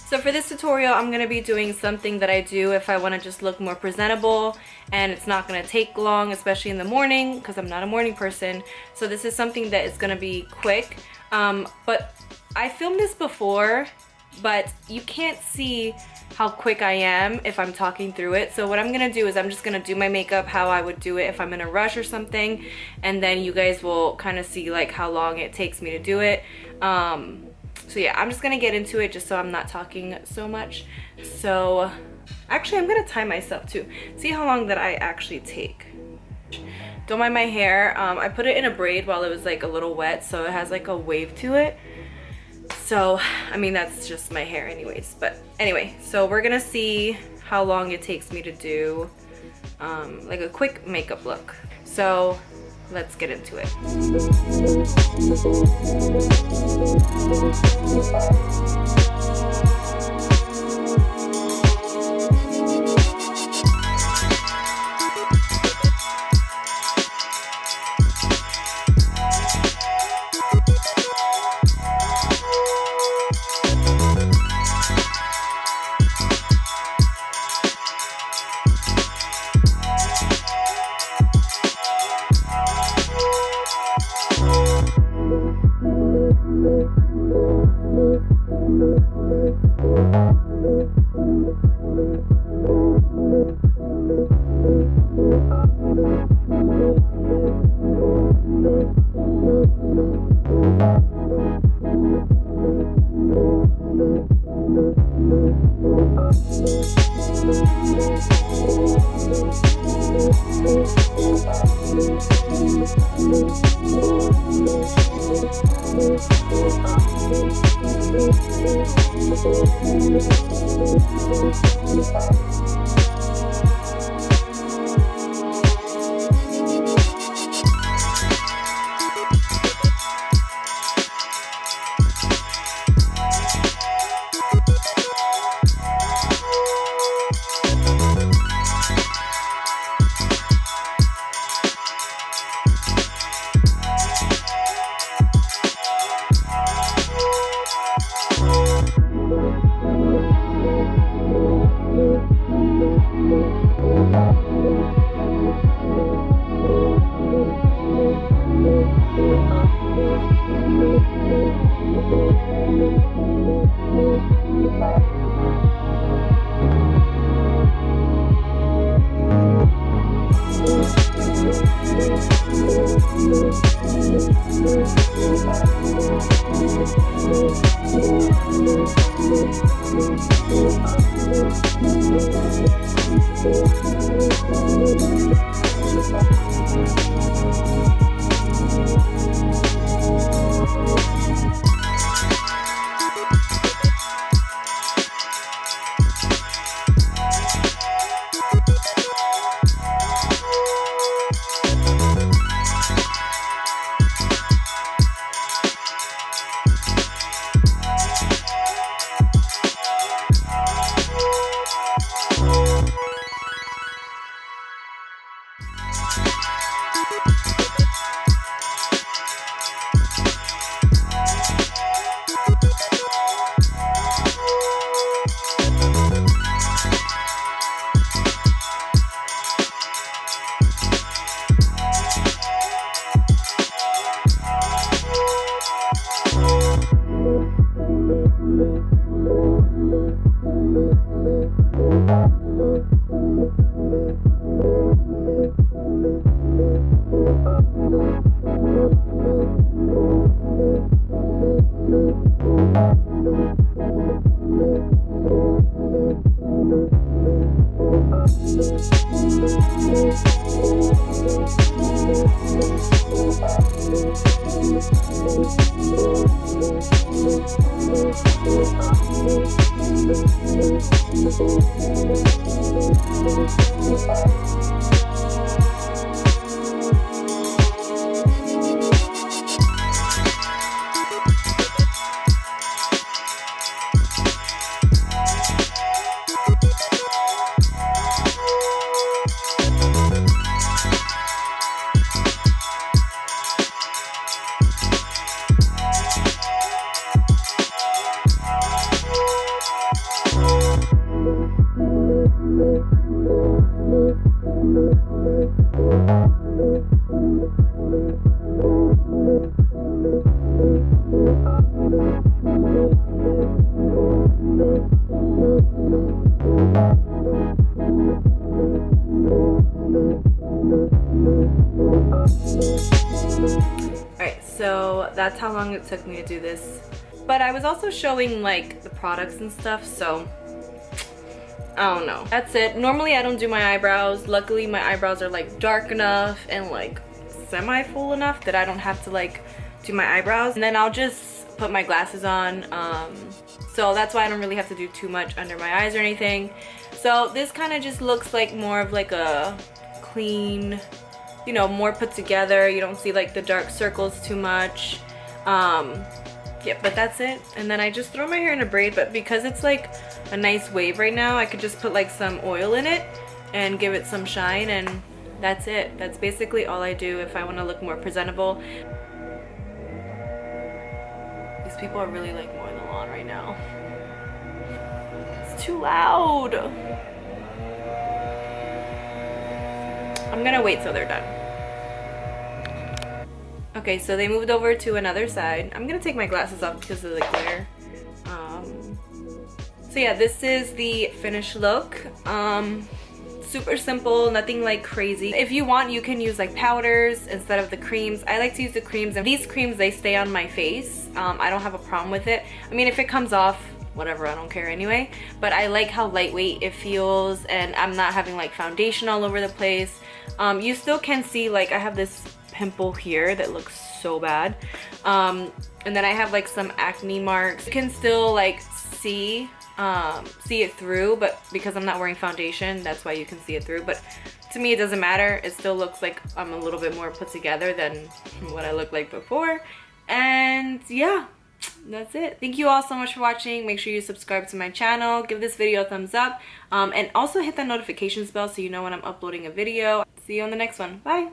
So for this tutorial, I'm going to be doing something that I do if I want to just look more presentable, and it's not going to take long, especially in the morning because I'm not a morning person. So this is something that is going to be quick. But I filmed this before, but you can't see how quick I am if I'm talking through it. So what I'm gonna do is I'm just gonna do my makeup how I would do it if I'm in a rush or something, and then you guys will kind of see like how long it takes me to do it. So yeah, I'm just gonna get into it just so I'm not talking so much. So actually I'm gonna time myself too, see how long that I actually take. Don't mind my hair. I put it in a braid while it was like a little wet, so it has like a wave to it. So, I mean, that's just my hair anyways. But anyway, so we're gonna see how long it takes me to do like a quick makeup look. So let's get into it. Alright, so that's how long it took me to do this. But I was also showing like the products and stuff, so I don't know. That's it. Normally I don't do my eyebrows. Luckily my eyebrows are like dark enough and like semi-full enough that I don't have to like do my eyebrows. And then I'll just put my glasses on. So that's why I don't really have to do too much under my eyes or anything. So this kind of just looks like more of like a clean, you know, more put together. You don't see like the dark circles too much. Yeah, but that's it. And then I just throw my hair in a braid, but because it's like a nice wave right now, I could just put like some oil in it and give it some shine, and that's it. That's basically all I do if I want to look more presentable. These people are really like mowing the lawn right now. It's too loud. I'm gonna wait till they're done. Okay, so they moved over to another side. I'm gonna take my glasses off because of the glare. So yeah, this is the finished look. Super simple, nothing like crazy. If you want, you can use like powders instead of the creams. I like to use the creams, and these creams, they stay on my face. I don't have a problem with it. I mean, if it comes off, whatever, I don't care anyway. But I like how lightweight it feels, and I'm not having like foundation all over the place. You still can see like I have this pimple here that looks so bad, and then I have like some acne marks. You can still like see it through, but because I'm not wearing foundation, that's why you can see it through. But to me, it doesn't matter. It still looks like I'm a little bit more put together than what I looked like before. And yeah, that's it. Thank you all so much for watching. Make sure you subscribe to my channel, give this video a thumbs up, and also hit that notifications bell so you know when I'm uploading a video. See you on the next one. Bye.